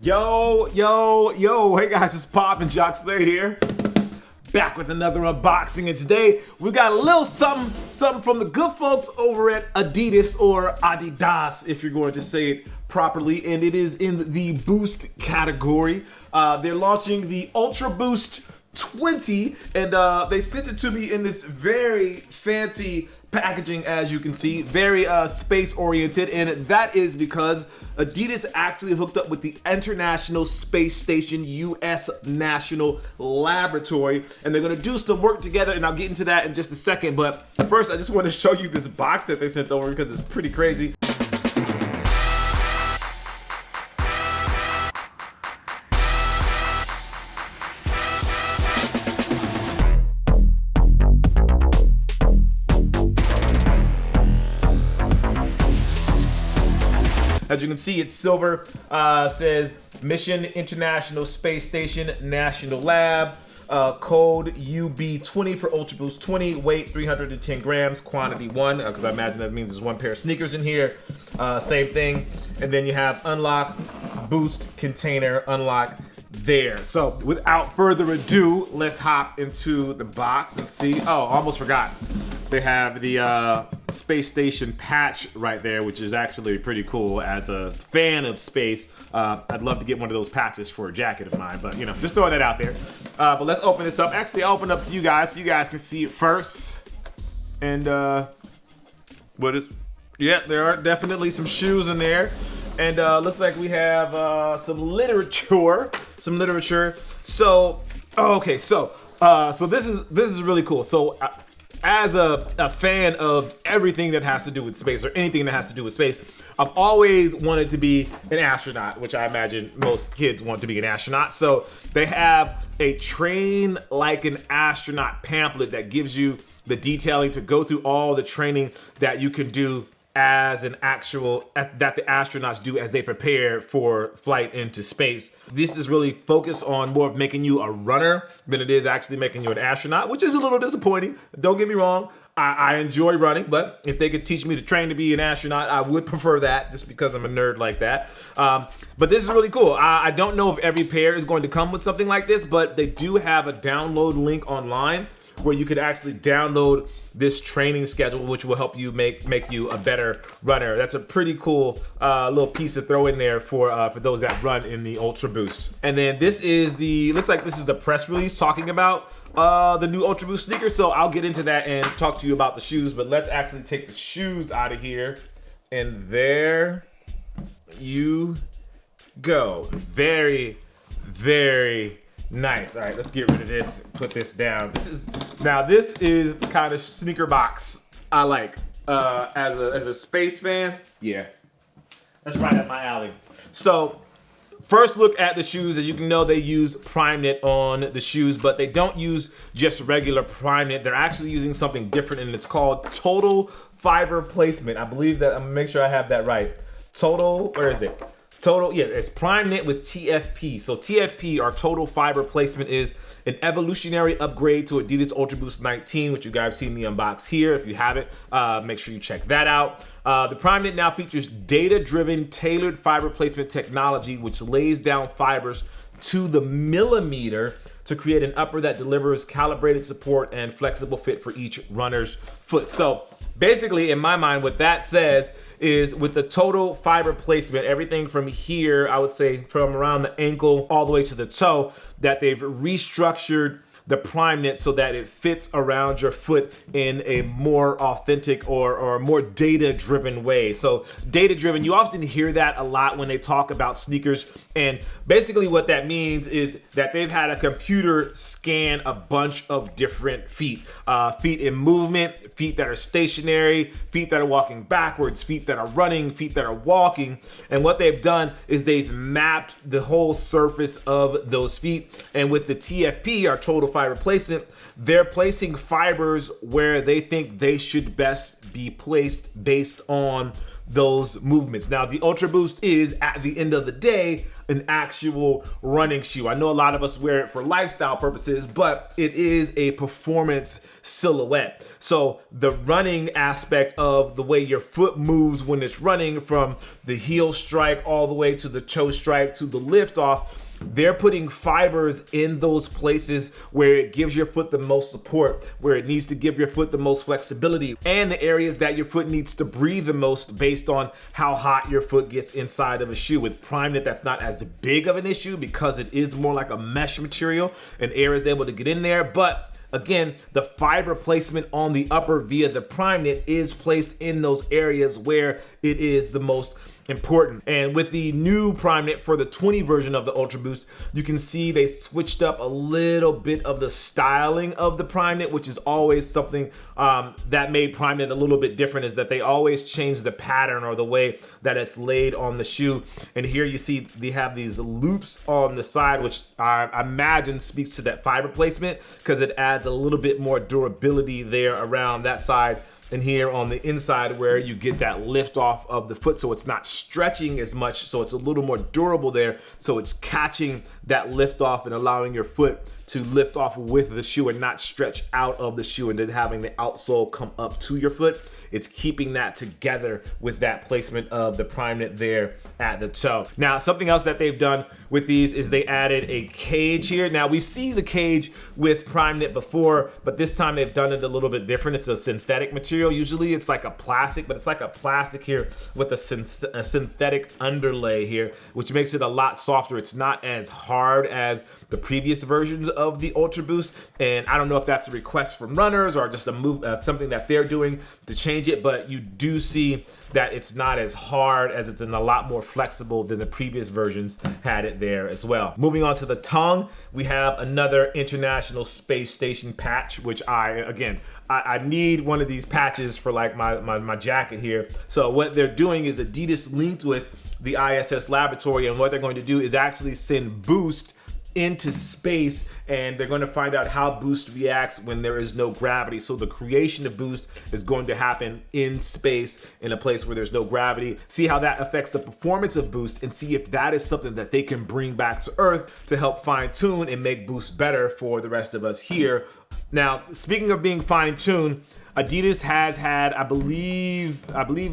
Yo, hey guys, it's Pop and Jock Slade here. Back with another unboxing, and today we got a little something from the good folks over at Adidas, or Adidas if you're going to say it properly, and it is in the Boost category. They're launching the Ultra Boost 20, and they sent it to me in this very fancy packaging, as you can see, very space oriented, and that is because Adidas actually hooked up with the International Space Station U.S. National Laboratory, and they're gonna do some work together, and I'll get into that in just a second. But first, I just want to show you this box that they sent over because it's pretty crazy. As you can see, it's silver, says Mission International Space Station National Lab, code UB20 for Ultra Boost 20, weight 310 grams, quantity 1, because I imagine that means there's 1 pair of sneakers in here, same thing. And then you have unlock, boost, container, unlock there. So without further ado, let's hop into the box and see. Oh, almost forgot. They have the space station patch right there, which is actually pretty cool. As a fan of space, I'd love to get one of those patches for a jacket of mine, but you know, just throwing that out there. But let's open this up. Actually, I'll open up to you guys so you guys can see it first. And yeah, there are definitely some shoes in there. And looks like we have some literature. So, okay, so this is really cool. So as a fan of everything that has to do with space, or anything that has to do with space, I've always wanted to be an astronaut, which I imagine most kids want to be an astronaut. So they have a Train Like an Astronaut pamphlet that gives you the detailing to go through all the training that you can do as an actual, that the astronauts do as they prepare for flight into space. This is really focused on more of making you a runner than it is actually making you an astronaut, which is a little disappointing. Don't get me wrong, I enjoy running, but if they could teach me to train to be an astronaut, I would prefer that, just because I'm a nerd like that. But this is really cool. I don't know if every pair is going to come with something like this, but they do have a download link online where you could actually download this training schedule, which will help you make you a better runner. That's a pretty cool little piece to throw in there for those that run in the Ultra Boost. And then this is looks like this is the press release talking about the new Ultra Boost sneakers. So I'll get into that and talk to you about the shoes, but let's actually take the shoes out of here. And there you go. Very, very nice. All right, let's get rid of this, put this down. This is the kind of sneaker box I like. As a space fan, yeah, that's right up my alley. So first look at the shoes. As you can know, they use Prime Knit on the shoes, but they don't use just regular Prime Knit. They're actually using something different, and it's called Total Fiber Placement. I believe that, I'm gonna make sure I have that right. Where is it? Total, yeah, it's Prime Knit with TFP. So TFP, or Total Fiber Placement, is an evolutionary upgrade to Adidas Ultra Boost 19, which you guys see me unbox here. If you haven't, make sure you check that out. The Prime Knit now features data-driven, tailored fiber placement technology, which lays down fibers to the millimeter to create an upper that delivers calibrated support and flexible fit for each runner's foot. So basically, in my mind, what that says is, with the total fiber placement, everything from here, I would say from around the ankle all the way to the toe, that they've restructured the Prime Knit so that it fits around your foot in a more authentic or more data-driven way. So data-driven, you often hear that a lot when they talk about sneakers, and basically what that means is that they've had a computer scan a bunch of different feet. Feet in movement, feet that are stationary, feet that are walking backwards, feet that are running, feet that are walking. And what they've done is they've mapped the whole surface of those feet. And with the TFP, our Total Fiber Placement, they're placing fibers where they think they should best be placed based on those movements. Now, the Ultra Boost is, at the end of the day, an actual running shoe. I know a lot of us wear it for lifestyle purposes, but it is a performance silhouette. So the running aspect of the way your foot moves when it's running, from the heel strike all the way to the toe strike to the lift off, they're putting fibers in those places where it gives your foot the most support, where it needs to give your foot the most flexibility, and the areas that your foot needs to breathe the most based on how hot your foot gets inside of a shoe. With PrimeKnit, that's not as big of an issue because it is more like a mesh material and air is able to get in there. But again, the fiber placement on the upper via the PrimeKnit is placed in those areas where it is the most important. And with the new PrimeKnit for the 20 version of the Ultra Boost, you can see they switched up a little bit of the styling of the PrimeKnit, which is always something that made PrimeKnit a little bit different, is that they always change the pattern or the way that it's laid on the shoe. And here you see they have these loops on the side, which I imagine speaks to that fiber placement, because it adds a little bit more durability there around that side. And here on the inside, where you get that lift off of the foot, so it's not stretching as much, so it's a little more durable there, so it's catching that lift off and allowing your foot to lift off with the shoe and not stretch out of the shoe, and then having the outsole come up to your foot. It's keeping that together with that placement of the PrimeKnit there at the toe. Now, something else that they've done with these is they added a cage here. Now, we've seen the cage with PrimeKnit before, but this time they've done it a little bit different. It's a synthetic material. Usually it's like a plastic, but it's like a plastic here with a synthetic underlay here, which makes it a lot softer. It's not as hard as the previous versions of the Ultra Boost, and I don't know if that's a request from runners or just a move, something that they're doing to change it, but you do see that it's not as hard, as it's a lot more flexible than the previous versions had it there as well. Moving on to the tongue, we have another International Space Station patch, which I need one of these patches for like my jacket here. So what they're doing is Adidas linked with the ISS laboratory, and what they're going to do is actually send Boost into space, and they're going to find out how Boost reacts when there is no gravity. So the creation of Boost is going to happen in space, in a place where there's no gravity. See how that affects the performance of Boost, and see if that is something that they can bring back to Earth to help fine tune and make Boost better for the rest of us here. Now, speaking of being fine tuned, Adidas has had, I believe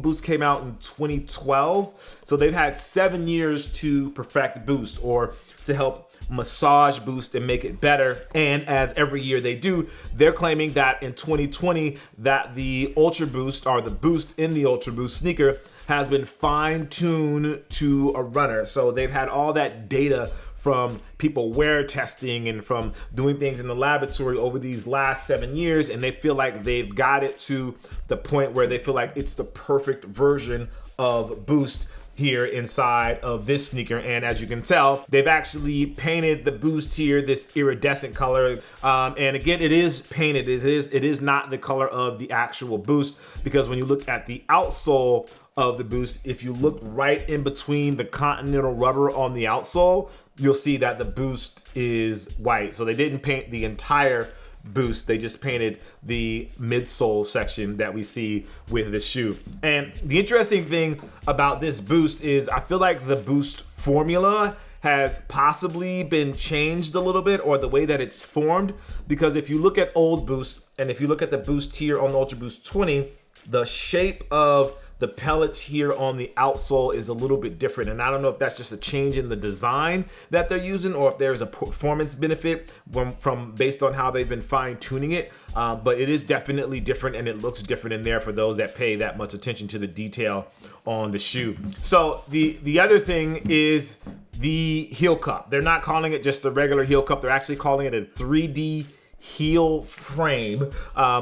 Boost came out in 2012. So they've had 7 years to perfect Boost, or to help massage Boost and make it better. And as every year they do, they're claiming that in 2020 that the Ultra Boost, or the Boost in the Ultra Boost sneaker, has been fine-tuned to a runner. So they've had all that data from people wear testing and from doing things in the laboratory over these last 7 years, and they feel like they've got it to the point where they feel like it's the perfect version of Boost here inside of this sneaker. And as you can tell, they've actually painted the Boost here this iridescent color, and again, it is painted. It is not the color of the actual Boost, because when you look at the outsole of the Boost, if you look right in between the Continental rubber on the outsole, you'll see that the Boost is white. So they didn't paint the entire Boost, they just painted the midsole section that we see with this shoe. And the interesting thing about this Boost is I feel like the Boost formula has possibly been changed a little bit, or the way that it's formed, because if you look at old Boost, and if you look at the Boost here on the Ultra Boost 20, the shape of the pellets here on the outsole is a little bit different. And I don't know if that's just a change in the design that they're using, or if there's a performance benefit from based on how they've been fine tuning it. But it is definitely different, and it looks different in there for those that pay that much attention to the detail on the shoe. So the other thing is the heel cup. They're not calling it just a regular heel cup. They're actually calling it a 3D heel frame,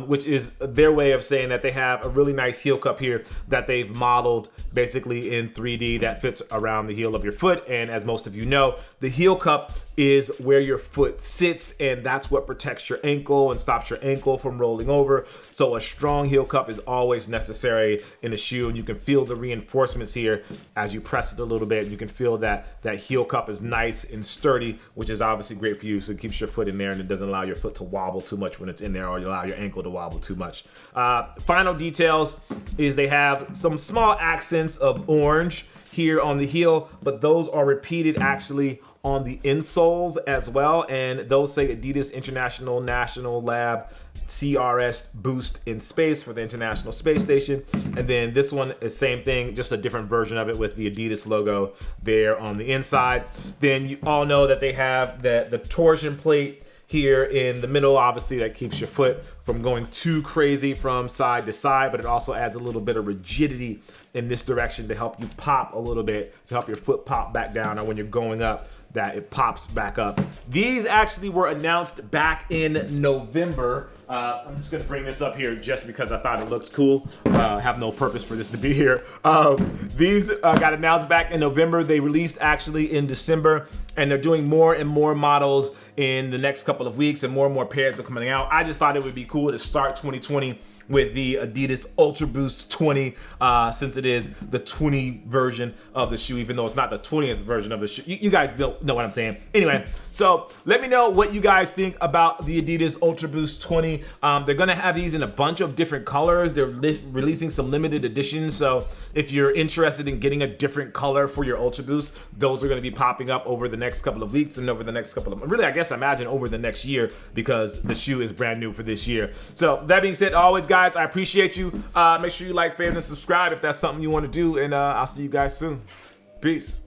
which is their way of saying that they have a really nice heel cup here that they've modeled basically in 3D that fits around the heel of your foot. And as most of you know, the heel cup is where your foot sits, and that's what protects your ankle and stops your ankle from rolling over. So a strong heel cup is always necessary in a shoe, and you can feel the reinforcements here as you press it a little bit. You can feel that heel cup is nice and sturdy, which is obviously great for you, so it keeps your foot in there and it doesn't allow your foot to wobble too much when it's in there, or you allow your ankle to wobble too much. Final details is they have some small accents of orange here on the heel, but those are repeated actually on the insoles as well, and those say Adidas International National Lab CRS Boost in Space for the International Space Station. And then this one is same thing, just a different version of it with the Adidas logo there on the inside. Then you all know that they have the torsion plate here in the middle. Obviously that keeps your foot from going too crazy from side to side, but it also adds a little bit of rigidity in this direction to help you pop a little bit, to help your foot pop back down, or when you're going up, that it pops back up. These actually were announced back in November. I'm just gonna bring this up here just because I thought it looks cool. Have no purpose for this to be here. These got announced back in November. They released actually in December, and they're doing more and more models in the next couple of weeks, and more pairs are coming out. I just thought it would be cool to start 2020 with the Adidas Ultra Boost 20, since it is the 20 version of the shoe, even though it's not the 20th version of the shoe. You guys know what I'm saying. Anyway, so let me know what you guys think about the Adidas Ultra Boost 20. They're gonna have these in a bunch of different colors. They're releasing some limited editions, so if you're interested in getting a different color for your Ultra Boost, those are gonna be popping up over the next couple of weeks and over the next couple of, really, I guess, imagine over the next year, because the shoe is brand new for this year. So that being said, always guys, I appreciate you. Make sure you like, favorite, and subscribe if that's something you want to do, and I'll see you guys soon. Peace.